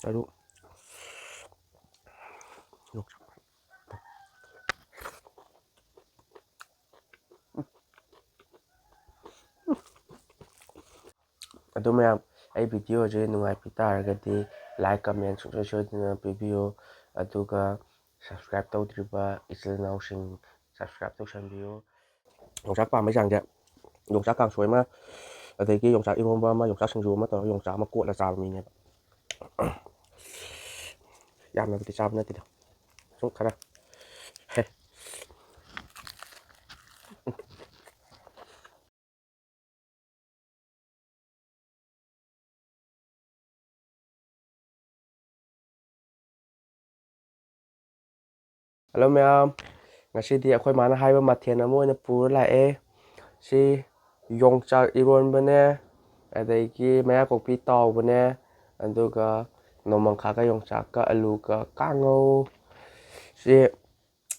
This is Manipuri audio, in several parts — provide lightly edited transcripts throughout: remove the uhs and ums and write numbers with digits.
ꯇꯔꯨꯛ ꯌꯣꯡꯆꯥꯛ ꯑꯗꯨ ꯃꯌꯥꯝ ꯑꯩ ꯚꯤꯗꯤꯑꯣꯁꯦ ꯅꯨꯡꯉꯥꯏꯕꯤ ꯇꯥꯔꯒꯗꯤ ꯂꯥꯏꯛ ꯀꯃꯦꯟ ꯁꯨꯡꯁꯣꯏ ꯁꯣꯏꯗꯅ ꯄꯤꯕꯤꯌꯨ ꯑꯗꯨꯒ ꯁꯕꯁꯀ꯭ꯔꯥꯏꯞ ꯇꯧꯗ꯭ꯔꯤꯕ ꯏꯆꯤꯜ ꯏꯅꯥꯎꯁꯤꯡ ꯁꯕꯁꯀ꯭ꯔꯥꯏꯞ ꯇꯧꯁꯟꯕꯤꯌꯨ ꯌꯣꯡꯆꯥꯛ ꯄꯥꯝꯕꯩ ꯆꯥꯡꯁꯦ ꯌꯣꯡꯆꯥꯛ ꯀꯥꯡꯁꯣꯏ ꯑꯃ ꯑꯗꯒꯤ ꯌꯣꯡꯆꯥꯛ ꯏꯔꯣꯝꯕ ꯑꯃ ꯌꯣꯡꯆꯥꯛ ꯁꯤꯡꯖꯨ ꯑꯃ ꯇꯧꯔꯒ ꯌꯣꯡꯆꯥꯛ ꯑꯃ ꯀꯣꯠꯂ ꯆꯥꯕ ꯃꯤꯅꯦꯕ ꯌꯥꯝꯅꯕꯨꯗꯤ ꯆꯥꯕ ꯅꯠꯇꯦꯗ ꯁꯨꯝ ꯈꯔ ꯍꯦ ꯍꯜꯂꯣ ꯃꯌꯥꯝ ꯉꯁꯤꯗꯤ ꯑꯩꯈꯣꯏ ꯃꯥꯅ ꯍꯥꯏꯕ ꯃꯊꯦꯜ ꯑꯃ ꯑꯣꯏꯅ ꯄꯨꯔ ꯂꯥꯛꯑꯦ ꯁꯤ ꯌꯣꯡꯆꯥꯛ ꯏꯔꯣꯟꯕꯅꯦ ꯑꯗꯒꯤ ꯃꯌꯥꯀꯣꯛꯄꯤ ꯇꯥꯎꯕꯅꯦ ꯑꯗꯨꯒ ꯅꯣꯡꯃꯪꯈꯥꯒ ꯌꯣꯡꯆꯥꯛꯀ ꯑꯂꯨꯒ ꯀꯥꯡꯉꯧ ꯁꯤ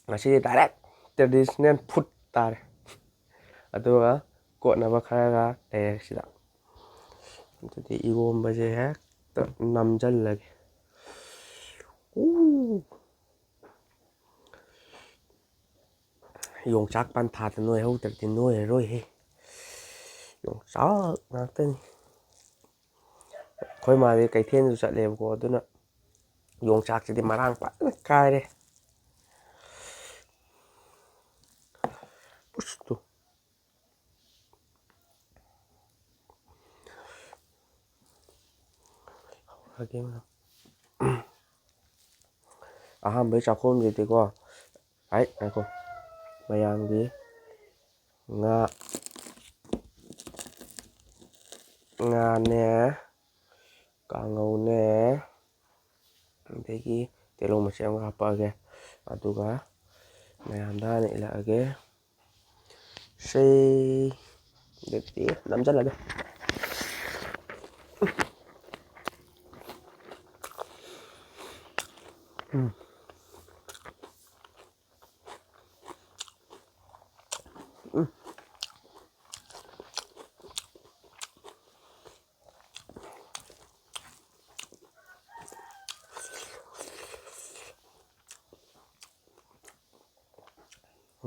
ꯉꯁꯤꯗꯤ ꯗꯥꯏꯔꯦꯛ ꯇ꯭ꯔꯦꯗꯤꯁꯅꯦꯜ ꯐꯨꯗ ꯇꯥꯔꯦ ꯑꯗꯨꯒ ꯀꯣꯠꯅꯕ ꯈꯔꯒ ꯂꯩꯔꯦ ꯁꯤꯗ ꯑꯗꯨꯗꯤ ꯏꯔꯣꯝꯕꯁꯦ ꯍꯦꯛꯇ ꯅꯝꯁꯤꯜꯂꯒꯦ ꯌꯣꯡꯆꯥꯛ ꯄꯟꯊꯥꯗ ꯅꯣꯏꯍꯧꯗ꯭ꯔꯗꯤ ꯅꯣꯏꯔꯔꯣꯏꯍꯦ ꯌꯣꯡꯆꯥꯛ ꯉꯥꯛꯇꯅꯤ ꯑꯩꯈꯣꯏ ꯃꯥꯗꯤ ꯀꯩꯊꯦꯜꯁꯨ ꯆꯠꯂꯦꯕꯀꯣ ꯑꯗꯨꯅ ꯌꯣꯡꯆꯥꯛꯁꯤꯗꯤ ꯃꯔꯥꯡ ꯐꯖꯅ ꯀꯥꯏꯔꯦ ꯎꯁꯇꯨ ꯑꯍꯥꯟꯕꯩ ꯆꯥꯛꯈꯣꯝꯁꯤꯗꯤꯀꯣ ꯉꯥꯏꯈꯣ ꯃꯌꯥꯝꯒꯤ ꯉꯥꯅꯦ ꯀꯥꯡꯉꯧꯅꯦ ꯑꯗꯒꯤ ꯇꯤꯜꯍꯧ ꯃꯆꯦꯠ ꯑꯃꯒ ꯍꯥꯞꯄꯛꯑꯒꯦ ꯑꯗꯨꯒ ꯃꯌꯥꯝꯗ ꯍꯥꯟꯅ ꯏꯜꯂꯛꯑꯒꯦ ꯑꯗꯨꯗꯤ ꯅꯝꯁꯤꯜꯂꯒꯦ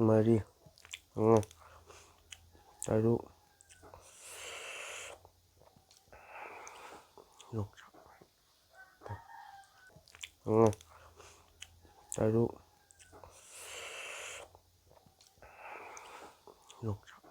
ꯃꯔꯤ ꯃꯉꯥ ꯇꯔꯨꯛ ꯌꯣꯡꯆꯥꯛ ꯃꯉꯥ ꯇꯔꯨꯛ ꯌꯣꯡꯆꯥꯛ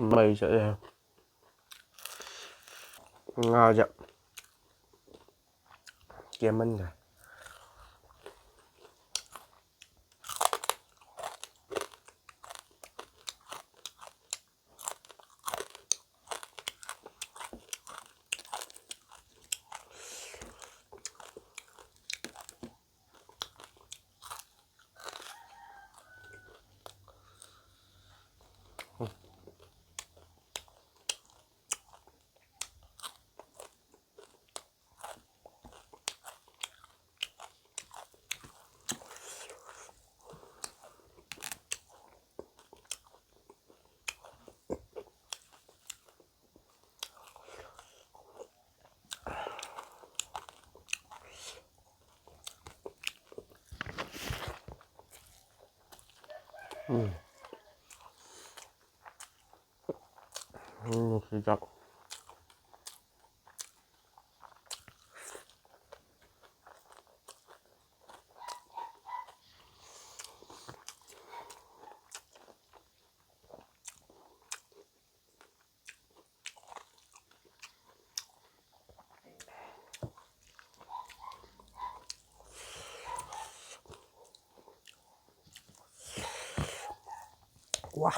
ꯃꯩ ꯆꯠꯂꯦ ꯉꯥꯁꯦ ꯀꯦꯝꯃꯟꯈ꯭ꯔꯦ 시작. 와.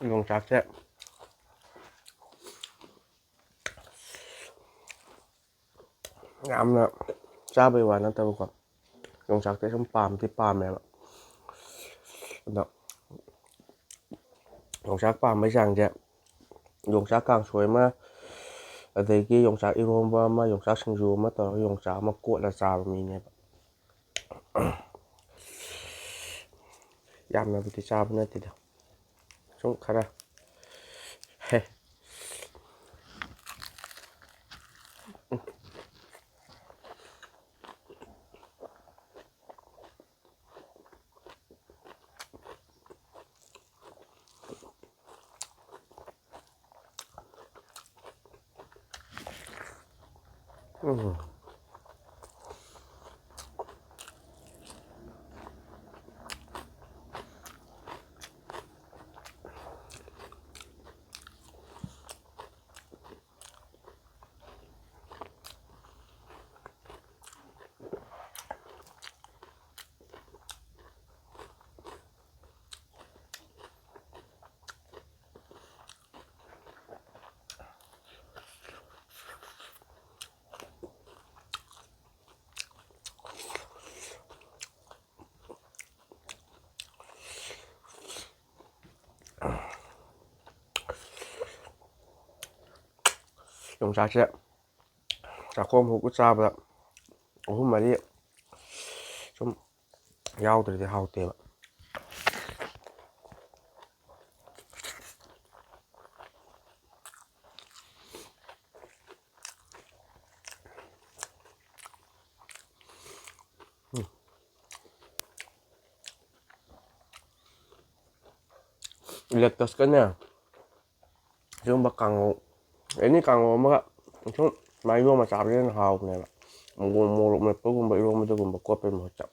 용작새 ꯌꯥꯝꯅ ꯆꯥꯕꯩ ꯋꯥ ꯅꯠꯇꯕꯀꯣ ꯌꯣꯡꯆꯥꯛꯁꯦ ꯁꯨꯝ ꯄꯥꯝꯗꯤ ꯄꯥꯝꯃꯦꯕ ꯑꯗꯣ ꯌꯣꯡꯆꯥꯛ ꯄꯥꯝꯕꯩ ꯆꯥꯡꯁꯦ ꯌꯣꯡꯆꯥꯛ ꯀꯥꯡꯁꯣꯏ ꯑꯃ ꯑꯗꯒꯤ ꯌꯣꯡꯆꯥꯛ ꯏꯔꯣꯝꯕ ꯑꯃ ꯌꯣꯡꯆꯥꯛ ꯁꯤꯡꯖꯨ ꯑꯃ ꯇꯧꯔꯒ ꯌꯣꯡꯆꯥꯛ ꯑꯃ ꯀꯣꯠꯂ ꯆꯥꯕ ꯃꯤꯅꯦꯕ ꯌꯥꯝꯅꯕꯨꯗꯤ ꯆꯥꯕ ꯅꯠꯇꯦꯗ ꯁꯨꯝ ꯈꯔ ꯌꯣꯡꯆꯥꯛꯁꯦ ꯆꯥꯛꯈꯣꯝ ꯍꯨꯛꯄ ꯆꯥꯕꯗ ꯑꯍꯨꯝ ꯃꯔꯤ ꯁꯨꯝ ꯌꯥꯎꯗ꯭ꯔꯗꯤ ꯍꯥꯎꯇꯦꯕ ꯂꯦꯛꯇꯁꯀꯅꯦ ꯁꯤꯒꯨꯝꯕ ꯀꯥꯡꯉꯧ ꯑꯦꯅꯤ ꯀꯥꯡꯉꯧ ꯑꯃꯒ ꯁꯨꯝ ꯁꯨꯃꯥꯏꯅ ꯏꯔꯣꯝꯕ ꯆꯥꯕꯁꯦ ꯍꯦꯟꯅ ꯍꯥꯎꯕꯅꯦꯕ ꯃꯣꯔꯣꯛ ꯃꯦꯠꯄꯒꯨꯝꯕ ꯏꯔꯣꯝꯕꯗꯒꯨꯝꯕ ꯀꯣꯠꯄꯩ ꯃꯍꯨꯠꯇ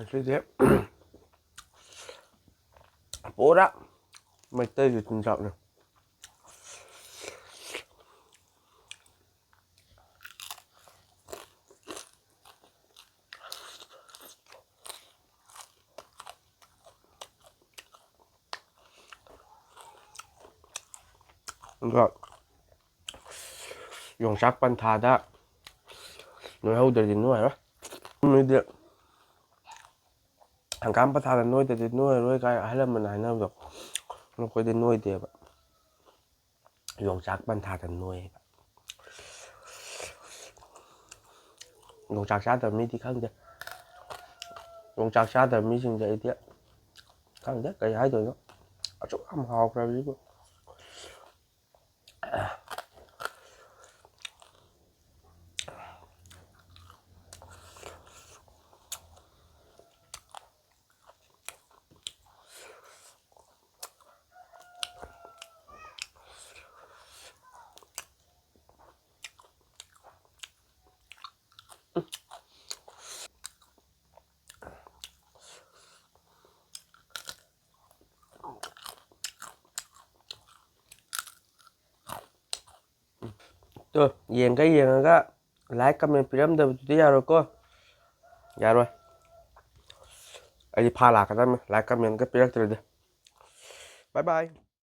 ꯑꯁꯤꯗꯤ ꯄꯨꯔꯥ ꯃꯩꯇꯩꯒꯤ ꯆꯤꯟꯖꯥꯛꯅꯤ. ꯑꯗꯨꯒ ꯌꯣꯡꯆꯥꯛ ꯄꯟꯊꯥꯗ ꯅꯣꯏꯍꯧꯗ꯭ꯔꯗꯤ ꯅꯣꯏꯔꯔꯣꯏ. ꯅꯣꯏꯗꯤ ꯍꯪꯒꯥꯝ ꯄꯟꯊꯥꯗ ꯅꯣꯏꯗ꯭ꯔꯗꯤ ꯅꯣꯏꯔꯔꯣꯏ ꯀꯥꯏ ꯑꯍꯜ ꯂꯃꯟꯅ ꯍꯥꯏꯅꯕꯗꯣ. ꯑꯩꯈꯣꯏꯗꯤ ꯅꯣꯏꯗꯦꯕ. ꯌꯣꯡꯆꯥꯛ ꯄꯟꯊꯥꯗ ꯅꯣꯏꯌꯦꯕ. ꯌꯣꯡꯆꯥꯛ ꯆꯥꯗꯕ ꯃꯤꯗꯤ ꯈꯪꯗꯦ. ꯌꯣꯡꯆꯥꯛ ꯆꯥꯗꯕ ꯃꯤꯁꯤꯡꯁꯦ ꯑꯩꯗꯤ ꯈꯪꯗꯦ ꯀꯩ ꯍꯥꯏꯗꯣꯏꯅꯣ. ꯑꯁꯨꯛ ꯌꯥꯝ ꯍꯥꯎꯈ꯭ꯔꯕꯁꯤꯕꯨ. ꯌꯦꯡꯉꯒ ꯂꯥꯏꯛ ꯀꯃꯦꯟ ꯄꯤꯔꯝꯗꯕꯗꯨꯗꯤ ꯌꯥꯔꯣꯏꯀꯣ. ꯌꯥꯔꯣꯏ. ꯑꯩꯗꯤ ꯐꯥ ꯂꯥꯛꯀꯗꯕꯅꯤ ꯂꯥꯏꯛ ꯀꯃꯦꯟꯒ ꯄꯤꯔꯛꯇ꯭ꯔꯗꯤ. ꯕꯥꯏ ꯕꯥꯏ.